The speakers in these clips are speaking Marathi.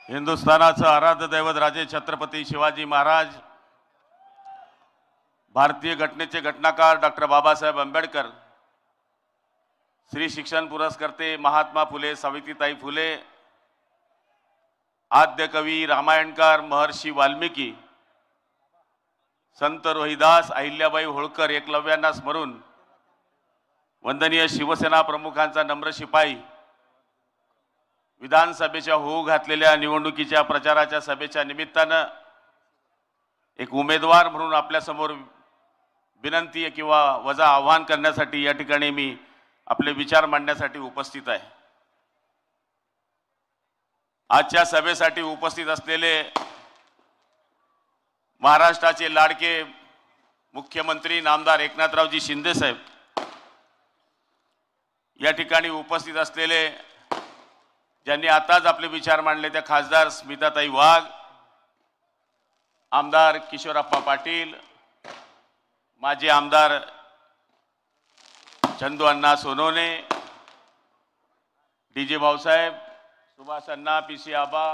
हिंदुस्थानाचं आराध्य दैवत राजे छत्रपती शिवाजी महाराज, भारतीय घटनेचे घटनाकार डॉक्टर बाबासाहेब आंबेडकर, श्री शिक्षण पुरस्कर्ते महात्मा फुले सावित्रीताई फुले, आद्य कवी रामायणकार महर्षी वाल्मिकी, संत रोहिदास, अहिल्याबाई होळकर, एकलव्यांना स्मरून वंदनीय शिवसेना प्रमुखांचा नम्र शिपाई, विधानसभेच्या होऊ घातलेल्या निवडणुकीच्या प्रचाराच्या सभेच्या निमित्तानं एक उमेदवार म्हणून आपल्या समोर विनंती किंवा वजा आवाहन करण्यासाठी या ठिकाणी मी आपले विचार मांडण्यासाठी उपस्थित आहे। आजच्या सभेसाठी उपस्थित असलेले महाराष्ट्राचे लाडके मुख्यमंत्री नामदार एकनाथरावजी शिंदे साहेब, या ठिकाणी उपस्थित असलेले ज्यांनी आताच आपले विचार मांडले त्या खासदार स्मिताताई वाघ, आमदार किशोरप्पा पाटील, माजी आमदार चंदू अण्णा सोनवणे, डीजे भाऊसाहेब, सुभाष अण्णा, पीसी आबा,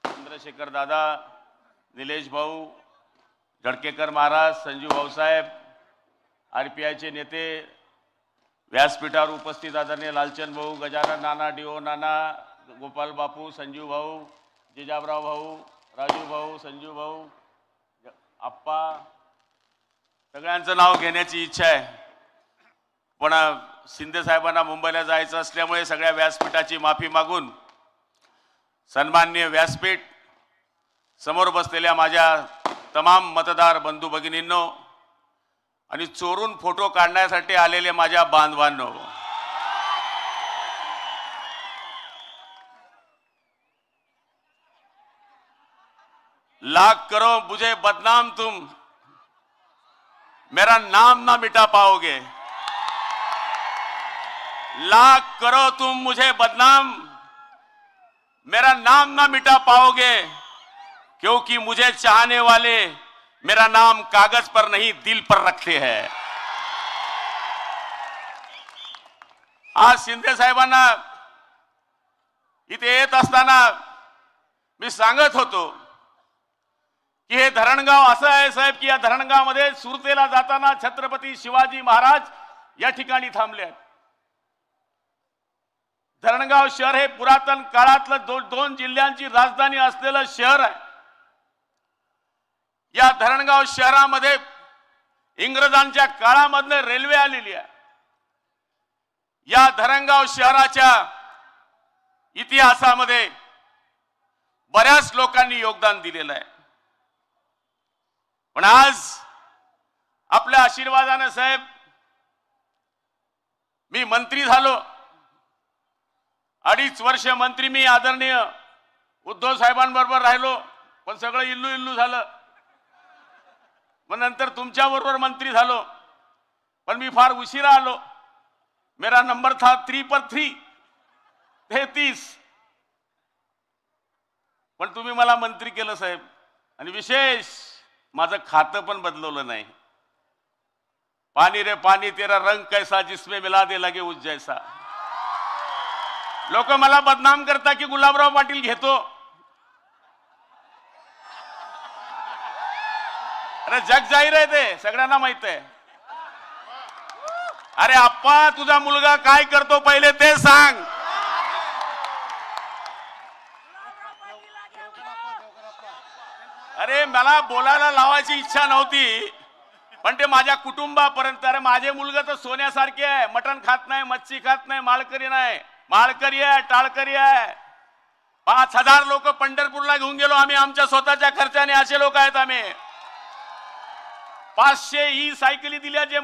चंद्रशेखर दादा, निलेश भाऊ, जडकेकर महाराज, संजू भाऊसाहेब, आरपीआयचे नेते, व्यासपीठावर उपस्थित आदरणीय लालचंद भाऊ, गजानन नाना, डीओ नाना, गोपाल बापू, संजू भाऊ, जिजाबराव भाऊ, राजू भाऊ, संजू भाऊ, आप्पा, सगळ्यांचं नाव घेण्याची इच्छा आहे, पण शिंदे साहेबांना मुंबईला जायचं असल्यामुळे सगळ्या व्यासपीठाची माफी मागून सन्माननीय व्यासपीठ, समोर बसलेल्या माझ्या तमाम मतदार बंधू भगिनींनो आणि चोरून फोटो काढण्यासाठी आलेले माझ्या बांधवांनो, लाख करो मुझे बदनाम तुम, मेरा नाम ना मिटा पाओगे। लाख करो तुम मुझे बदनाम, मेरा नाम ना मिटा पाओगे, क्योंकि मुझे चाहने वाले मेरा नाम कागज पर नहीं दिल पर रखते हैं। आज शिंदे साहेबांना इथे येत असताना मी सांगत होतो की हे धरणगाव असं आहे साहेब की या धरणगावमध्ये सुरतेला जाताना छत्रपती शिवाजी महाराज या ठिकाणी थांबले आहेत। धरणगाव शहर हे पुरातन काळातलं दोन जिल्ह्यांची राजधानी असलेलं शहर आहे। या धरणगाव शहरामध्ये इंग्रजांच्या काळामधनं रेल्वे आलेली आहे। या धरणगाव शहराच्या इतिहासामध्ये बऱ्याच लोकांनी योगदान दिलेलं आहे, पण आज आपल्या आशीर्वादाने साहेब मी मंत्री झालो। 2.5 वर्ष मंत्री मी आदरणीय उद्धव साहेबांबरोबर राहिलो, पण सगळं इल्लू इल्लू झालं। मग नंतर तुमच्या बरोबर मंत्री झालो, पण मी फार उशिरा आलो। मेरा नंबर था 3 पर 3, 33, पण तुम्ही मला मंत्री केलं साहेब, आणि विशेष माझं खातं पण बदलवलं नाही। पानी रे पानी तेरा रंग कैसा जिसमें मिला दे लगे उस जैसा। लोक मला बदनाम करता की गुलाबराव पाटील घेतो, अरे जग जाहीर आहे, ते सगळ्यांना माहित आहे। अरे आप्पा तुझा मुलगा काय करतो पहिले ते सांग। अरे मला बोलायला लावायची इच्छा नव्हती, पण ते माझ्या कुटुंबापर्यंत, अरे माझे मुलगा तर सोन्यासारखे आहे, मटण खात नाही, मच्छी खात नाही, माळकरी नाही, माळकरी आहे, टाळकरी आहे। 5000 लोक पंढरपूरला घेऊन गेलो आम्ही आमच्या स्वतःच्या खर्चाने, असे लोक आहेत आम्ही। 500 ही सायकली दिल्या, जे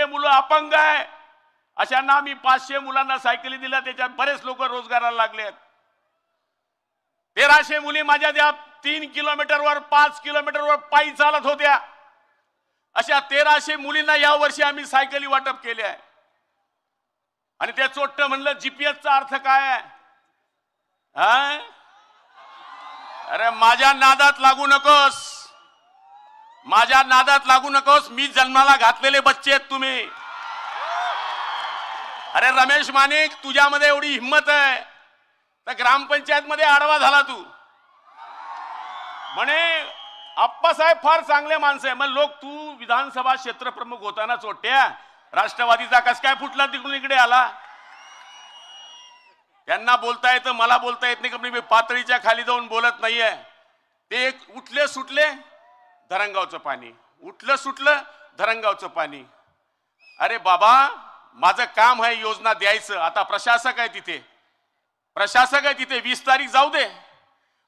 मुलं अपंग आहे अशांना आम्ही 500 मुलांना सायकली दिल्या, त्याच्यात बरेच लोक रोजगाराला लागलेत। 1300 मुली माझ्या त्या 3 किलोमीटरवर 5 किलोमीटरवर पायी चालत होत्या, अशा 1300 मुलींना या वर्षी आम्ही सायकली वाटप केले आहे। आणि ते चोट्ट म्हणलं जीपीएसचा अर्थ काय आहे? अरे माझ्या नादात लागू नकोस, माझ्या नादात लागू नकोस। मी जन्माला घातलेले बच्चे आहेत तुम्ही। अरे रमेश मानिक, तुझ्यामध्ये एवढी हिम्मत आहे तर ग्रामपंचायत मध्ये आडवा झाला तू, म्हणे आप्पासाहेब फार चांगले माणसं आहे. मग लोक तू विधानसभा क्षेत्र प्रमुख होताना चोट्या राष्ट्रवादीचा कस काय फुटला तिकडून इकडे आला? त्यांना बोलता येतं, मला बोलता येत नाही का? मी पातळीच्या खाली जाऊन बोलत नाहीये. ते एक उठले सुटले धरणगावचं पाणी, उठलं सुटलं धरणगावचं पाणी. अरे बाबा, माझं काम आहे योजना द्यायचं. आता प्रशासक आहे तिथे, प्रशासक आहे तिथे. 20 तारीख जाऊ दे,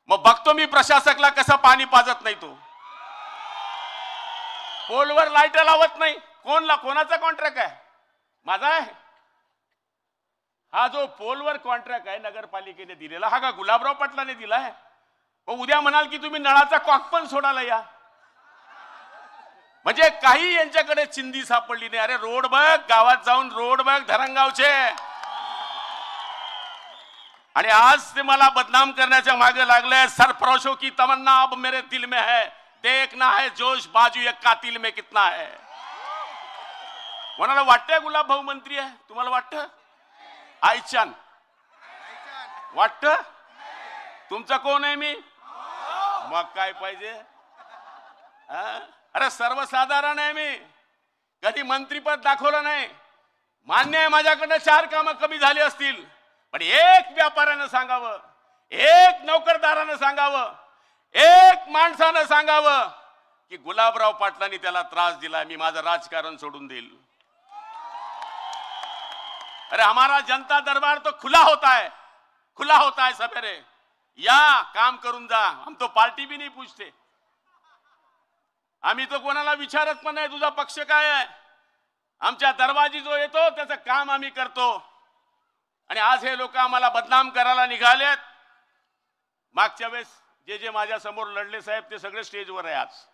मग बघतो मी प्रशासकला कसं पाणी पाजत नाही तो. पोलवर लाईट लावत नाही. कोणाचा कॉन्ट्रॅक्ट आहे? माझा आहे. हा जो पोलवर कॉन्ट्रॅक्ट आहे नगरपालिकेने दिलेला, हा का गुलाबराव पाटलाने दिलाय? उद्या म्हणाल की तुम्ही नळाचा कॉक पण सोडायला या. म्हणजे काही यांच्याकडे चिंधी सापडली नाही. अरे रोड बघ, गावात जाऊन रोड बघ धरणगावचे. आणि आज ते मला बदनाम करण्याच्या मागे लागले. सरफरोशों की तमन्ना अब मेरे दिल में है, देखना है जोश बाजू एक कातिल में कितना है. कोणाला वाटतंय गुलाब भाऊ मंत्री आहे? तुम्हाला वाटतं? आयचान वाटतं? तुमचा कोण आहे मी? मग काय पाहिजे? अरे सर्वसाधारण आहे मी, कधी मंत्रीपद दाखवलं नाही. मान्य आहे माझ्याकडनं 4 कामं कमी झाली असतील, पण एक व्यापाऱ्यानं सांगावं, एक नोकरदारानं सांगावं, एक माणसानं सांगावं की गुलाबराव पाटलांनी त्याला त्रास दिला, मी माझं राजकारण सोडून देईल. अरे हमारा जनता दरबार तो खुला होता है, खुला होता है सवेरे. या काम करून जा. हम तो पार्टी भी नहीं पूछते. आम्ही तो कोणाला विचारत पण नाही तुझा पक्ष काय आहे. आमच्या दरवाजी जो येतो त्याचं काम आम्ही करतो. आणि आज हे लोक आम्हाला बदनाम करायला निघालेत. मागच्या वेळेस जे जे माझ्या समोर लढले साहेब ते सगळे स्टेजवर आहे. आज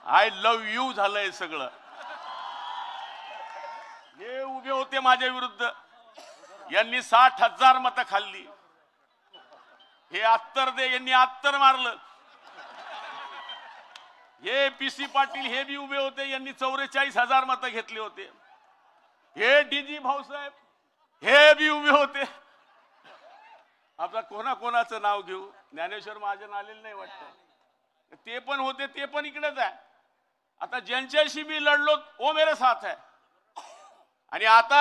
आय लव्ह यू झालंय सगळं. हे उभे होते माझ्या विरुद्ध, यांनी 60,000 मतं खाल्ली. हे अत्तर दे, यांनी अत्तर मारलं. हे पीसी पाटील हे बी उभे होते, यांनी 44,000 मतं घेतले होते. हे डीजी भाऊसाहेब हे बी उभे होते. आपला कोणाचं नाव घेऊ? ज्ञानेश्वर महाजन आलेले नाही वाटतं. ते पण होते, ते पण इकडेच आहे. आता ज्यांच्याशी मी लढलो ओ मेरे साथ है. आणि आता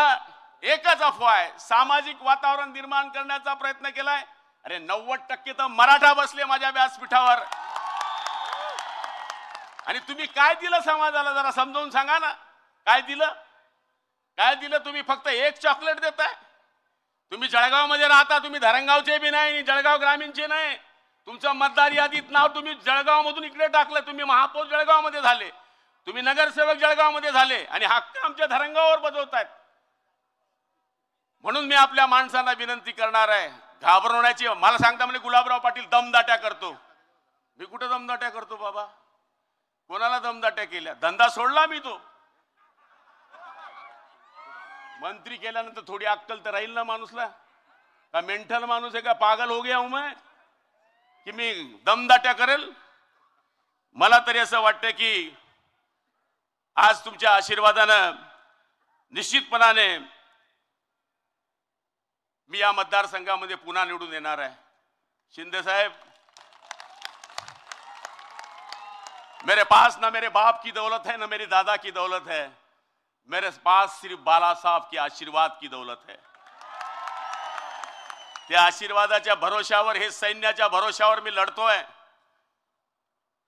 एकच अफवा आहे, सामाजिक वातावरण निर्माण करण्याचा प्रयत्न केलाय. अरे 90% तर मराठा बसले माझ्या व्यासपीठावर. आणि तुम्ही काय दिलं समाजाला जरा समजावून सांगा ना. काय दिलं? काय दिलं? तुम्ही फक्त एक चॉकलेट देताय. तुम्ही जळगाव मध्ये राहता, तुम्ही धरणगावचे बी नाही, जळगाव ग्रामीणचे नाही. तुमचं मतदार यादीत नाव तुम्ही जळगाव मधून इकडे टाकलं. तुम्ही महापौर जळगाव मध्ये झाले, तुम्ही नगरसेवक जळगाव मध्ये झाले, आणि हक्क आमच्या धरणगावावर बजावतायत. म्हणून मी आपल्या माणसांना विनंती करणार आहे, घाबरवण्याची. मला सांगता म्हणजे गुलाबराव पाटील दमदाट्या करतो. मी कुठे दमदाट्या करतो बाबा? कोणाला दमदाट्या केल्या? धंदा सोडला मी तो. मंत्री केल्यानंतर थोडी अक्कल तर राहील ना माणूसला. का मेंटल माणूस आहे का? पागल हो गया हूं मैं की मी दमदाट्या करेल? मला तरी असं वाटतं की आज तुमच्या आशीर्वादानं निश्चितपणाने मी या मतदारसंघामध्ये पुन्हा निवडून येणार आहे. शिंदे साहेब, मेरे पास ना मेरे बाप की दौलत है ना मेरे दादा की दौलत है, मेरे पास सिर्फ बाला साहब के आशीर्वाद की दौलत है. त्या आशीर्वादाच्या भरोशावर, हे सैन्याच्या भरोशावर मी लढतोय.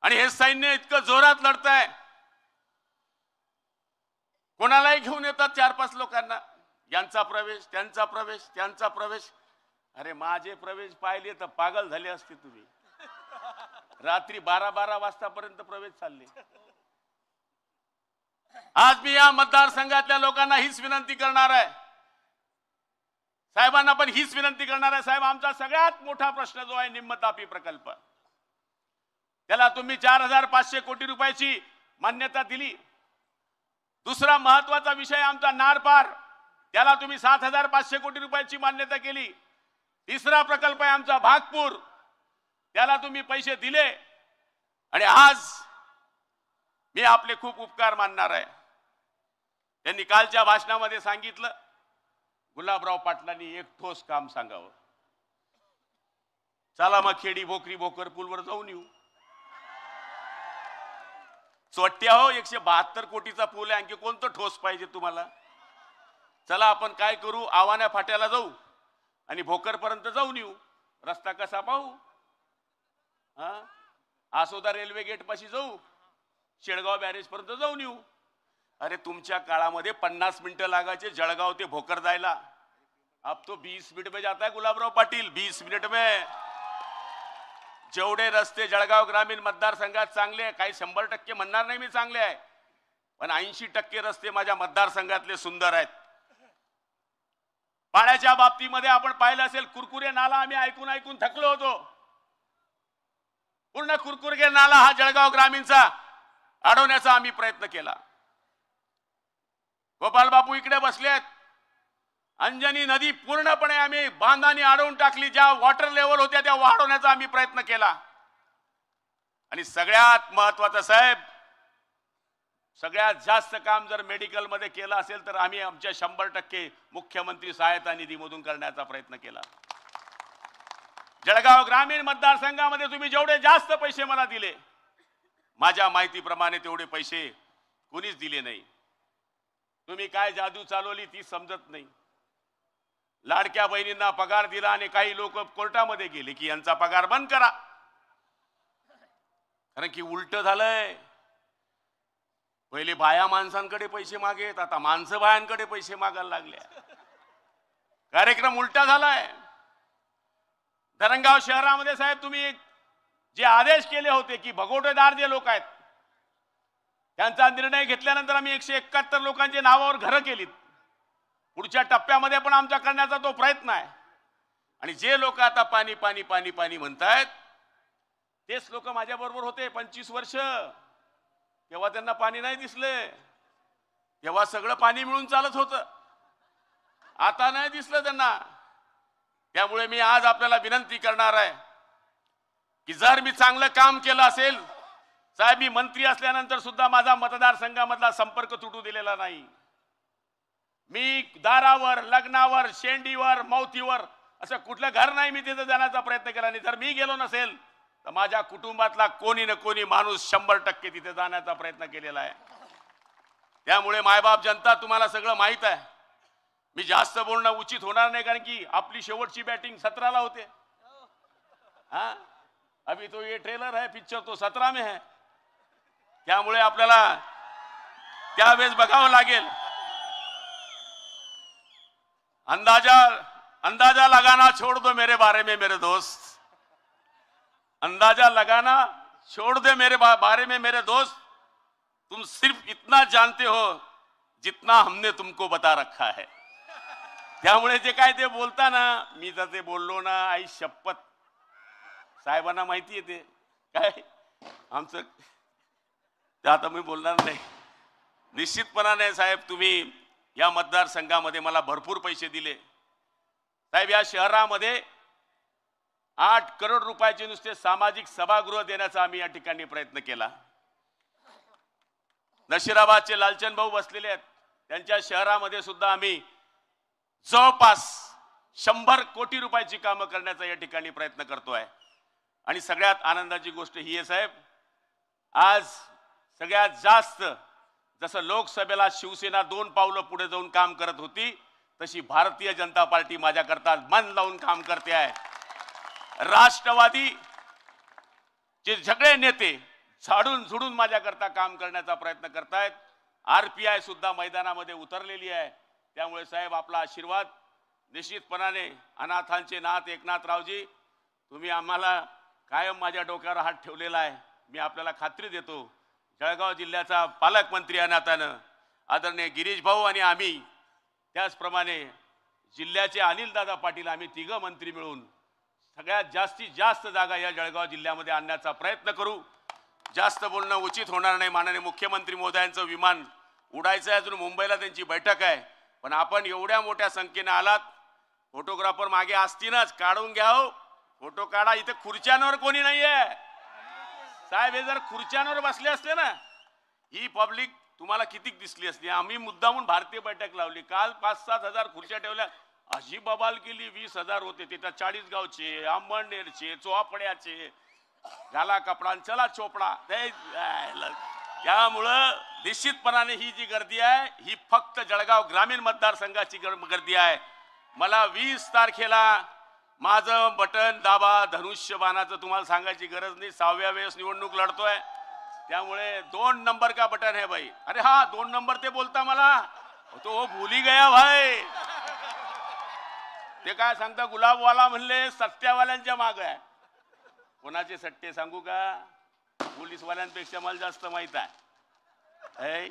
आणि हे सैन्य इतकं जोरात लढतंय, कोणालाही घेऊन येतात 4-5 लोकांना. यांचा प्रवेश, त्यांचा प्रवेश, त्यांचा प्रवेश. अरे माझे प्रवेश पाहिले तर पागल झाले असते तुम्ही. रात्री 12-12 वाजतापर्यंत प्रवेश चालले. आज मी या मतदारसंघातल्या लोकांना हीच विनंती करणार आहे, साहेबांना पण हीच विनंती करणार आहे. साहेब, आमचा सगळ्यात मोठा प्रश्न जो आहे निम्मतापी प्रकल्प, त्याला तुम्ही 4,500 कोटी रुपयाची मान्यता दिली. दुसरा महत्वाचा विषय आमचा नारपार, त्याला तुम्ही 7,500 कोटी रुपयाची मान्यता केली. तिसरा प्रकल्प आहे आमचा भागपूर, त्याला तुम्ही पैसे दिले. आणि आज मी आपले खूप उपकार मानणार आहे. त्यांनी कालच्या भाषणामध्ये सांगितलं, गुलाबराव पाटलांनी एक ठोस काम सांगावं. चला मग खेडी भोकरी भोकर पुलवर जाऊन येऊ. चोट्ट्या हो, 172 कोटीचा पूल आहे, आणखी कोणतं ठोस पाहिजे तुम्हाला? चला आपण काय करू, आवाना फाट्याला जाऊ आणि भोकरपर्यंत जाऊन येऊ, रस्ता कसा पाहू. हा, आसोदा रेल्वे गेट पाशी जाऊ, शेळगाव बॅरेज पर्यंत जाऊन येऊ. अरे तुमच्या काळामध्ये 50 मिनिटं लागायचे जळगाव ते भोकर जायला, अब तो 20 मिनिट में जाता है गुलाबराव पाटील, 20 मिनिट में. जेवढे रस्ते जळगाव ग्रामीण मतदारसंघात चांगले आहे, काही 100% म्हणणार नाही मी चांगले आहे, पण 80% रस्ते माझ्या मतदारसंघातले सुंदर आहेत. पाण्याच्या बाबतीमध्ये आपण पाहिलं असेल, कुरकुरे नाला आम्ही ऐकून ऐकून थकलो होतो. पूर्ण कुरकुरे नाला हा जळगाव ग्रामीणचा अडवण्याचा आम्ही प्रयत्न केला. गोपाल बापू इकडे बसलेत. अंजनी नदी पूर्णपणे आम्ही बांधाने अडवून टाकली, ज्या वॉटर लेवल होत्या त्या वाढवण्याचा आम्ही प्रयत्न केला. आणि सगळ्यात महत्वाचं साहेब, सगळ्यात जास्त काम जर मेडिकल मध्ये केलं असेल तर आम्ही आमच्या 100% मुख्यमंत्री सहायता निधीमधून करण्याचा प्रयत्न केला. जळगाव ग्रामीण मतदारसंघामध्ये तुम्ही जेवढे जास्त पैसे मला दिले, माझ्या माहितीप्रमाणे तेवढे पैसे कुणीच दिले नाही. तुम्ही काय जादू चालवली ती समजत नाही. लाडक्या बहिणींना पगार दिला आणि काही लोक कोर्टामध्ये गेले की यांचा पगार बंद करा, कारण की उलट झालंय. पहिले बाया माणसांकडे पैसे मागेत, आता माणसं बायांकडे पैसे मागायला लागले. कार्यक्रम उलटा झालाय. धरणगाव शहरामध्ये साहेब तुम्ही जे आदेश केले होते की भगोटेदार जे लोक आहेत त्यांचा निर्णय घेतल्यानंतर आम्ही 171 लोकांच्या नावावर घरं केलीत. पुढच्या टप्प्यामध्ये पण आमचा करण्याचा तो प्रयत्न आहे. आणि जे लोक आता पाणी पाणी पाणी पाणी म्हणतायत तेच लोक माझ्या बरोबर होते 25 वर्ष. तेव्हा त्यांना पाणी नाही दिसले, तेव्हा सगळं पाणी मिळून चालत होतं, आता नाही दिसलं त्यांना. त्यामुळे मी आज आपल्याला विनंती करणार आहे की जर मी चांगलं काम केलं असेल, साहेब मी मंत्री असल्यानंतर सुद्धा माझा मतदारसंघामधला संपर्क तुटू दिलेला नाही. मी दारावर, लग्नावर, शेंडीवर, मौतीवर असं कुठलं घर नाही मी तिथे जाण्याचा प्रयत्न केला नाही. जर मी गेलो नसेल तर माझ्या कुटुंबातला कोणी ना कोणी माणूस 100% तिथे जाण्याचा प्रयत्न केलेला आहे. त्यामुळे मायबाप जनता तुम्हाला सगळं माहित आहे. मी जास्त बोलणं उचित होणार नाही, कारण की आपली शेवटची बॅटिंग 17ला होते. हाँ, अभी तो ये ट्रेलर है, पिक्चर तो 17 में है. त्यामुळे आपल्याला त्यावेळेस बघावं लागेल. अंदाजा लगाना छोड़ दो मेरे बारे में मेरे दोस्त, अंदाजा लगाना छोड़ दे मेरे बारे में मेरे दोस्त. तुम सिर्फ इतना जानते हो जितना हमने तुमको बता रखा है. त्यामुळे जे काय ते बोलता ना, मी जर ते बोललो ना, आई शपथ साहेबांना माहिती आहे ते काय आमचं, ते आता मी बोलणार नाही. निश्चितपणाने साहेब तुम्ही या मतदारसंघामध्ये मला भरपूर पैसे दिले. साहेब या शहरामध्ये 8 करोड रुपयाचे नुसते सामाजिक सभागृह देण्याचा आम्ही या ठिकाणी प्रयत्न केला. नशिराबादचे लालचंद भाऊ बसलेले आहेत, त्यांच्या शहरामध्ये सुद्धा आम्ही जवळपास 100 कोटी रुपयाची कामं करण्याचा या ठिकाणी प्रयत्न करतोय. आणि सगळ्यात आनंदाची गोष्ट ही आहे साहेब, आज सगळ्यात जास्त जसं लोकसभेला शिवसेना 2 पावलं पुढे जाऊन काम करत होती, तशी भारतीय जनता पार्टी माझ्याकरता मन लावून काम करते आहे. राष्ट्रवादी जे सगळे नेते झाडून झुडून माझ्याकरता काम करण्याचा प्रयत्न करतायत. RPI सुद्धा मैदानामध्ये उतरलेली आहे. त्यामुळे साहेब आपला आशीर्वाद निश्चितपणाने, अनाथांचे नाथ एकनाथरावजी, तुम्ही आम्हाला कायम माझ्या डोक्यावर हात ठेवलेला आहे. मी आपल्याला खात्री देतो, जळगाव जिल्ह्याचा पालकमंत्री या नात्यानं आदरणीय गिरीश भाऊ आणि आम्ही, त्याचप्रमाणे जिल्ह्याचे अनिलदादा पाटील, आम्ही 3 मंत्री मिळून सगळ्यात जास्तीत जास्त जागा या जळगाव जिल्ह्यामध्ये आणण्याचा प्रयत्न करू. जास्त बोलणं उचित होणार नाही. माननीय मुख्यमंत्री महोदयांचं विमान उडायचं आहे, अजून मुंबईला त्यांची बैठक आहे, पण आपण एवढ्या मोठ्या संख्येने आलात. फोटोग्राफर मागे असतीलच, काढून घ्या हो, फोटो काढा. इथे खुर्च्यांवर कोणी नाहीये साहेब. हे जर खुर्च्यांवर बसले असते ना, ही पब्लिक तुम्हाला किती दिसली असती. आम्ही मुद्दामून भारतीय बैठक लावली. काल 5-7 हजार खुर्च्या ठेवल्या. अशी बबाल केली. 20,000 होते तिथं, 40 गावचे, अंबळनेरचे, चोपड्याचे, घाला कपडा चला चोपडा. त्यामुळं निश्चितपणाने ही जी गर्दी आहे ही फक्त जळगाव ग्रामीण मतदारसंघाची गर्दी आहे. मला 20 तारखेला माझं बटन दाबा धनुष्यबाणाचं तुम्हाला सांगायची गरज नाही. 6व्या वेळेस निवडणूक लढतोय त्यामुळे 2 नंबर का बटन है भाई. अरे हा 2 नंबर ते बोलता मला तो भुली गया भाई. ते काय सांगता गुलाबवाला म्हणले सट्ट्यावाल्यांच्या माग आहे. कोणाचे सट्टे सांगू का? पोलीसवाल्यांपेक्षा मला जास्त माहित आहे.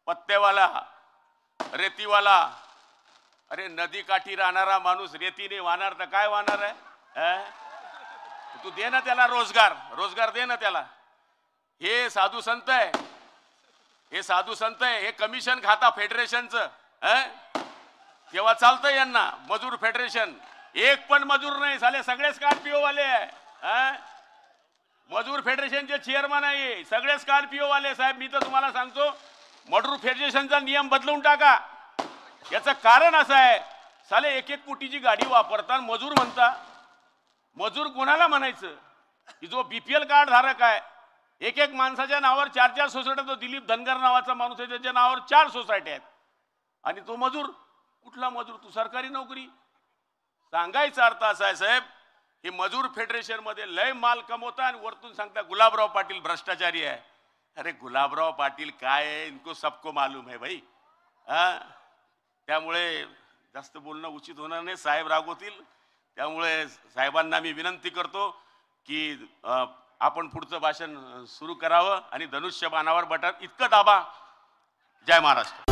पत्तेवाला रेतीवाला. अरे नदी काठी राहणारा माणूस रेतीने वाहणार तर काय वाहणार आहे? तू दे ना त्याला रोजगार दे ना त्याला. हे साधू संत आहे, हे साधू संत आहे. हे कमिशन खाता फेडरेशनचं. तेव्हा चालतंय यांना. मजूर फेडरेशन एक पण मजूर नाही झाले, सगळे स्कॉर्पिओ वाले आहे. मजूर फेडरेशनचे चेअरमन आहे सगळे स्कॉर्पिओ वाले. साहेब मी तर तुम्हाला सांगतो मजूर फेडरेशनचा नियम बदलून टाका. याचं कारण असं आहे साले 1-1 कोटीची गाडी वापरतात मजूर म्हणता. मजूर कोणाला म्हणायचं? की जो बीपीएल कार्ड धारक आहे. 1-1 माणसाच्या नावावर 4-4 सोसायट्या. तो दिलीप धनगर नावाचा माणूस आहे त्याच्या नावावर 4 सोसायट्या आहेत. आणि तो मजूर कुठला मजूर? तू सरकारी नोकरी. सांगायचा अर्थ असा आहे साहेब हे मजूर फेडरेशन मध्ये लय माल कमवता आणि वरतून सांगता गुलाबराव पाटील भ्रष्टाचारी आहे. अरे गुलाबराव पाटील काय आहे इनको सबको मालूम है भाई. त्यामुळे जास्त बोलणं उचित होणार नाही. साहेब रागवतील. त्यामुळे साहेबांना मी विनंती करतो की आपण पुढचं भाषण सुरू करावं आणि धनुष्यबाणावर बटन इतकं दाबा. जय महाराष्ट्र.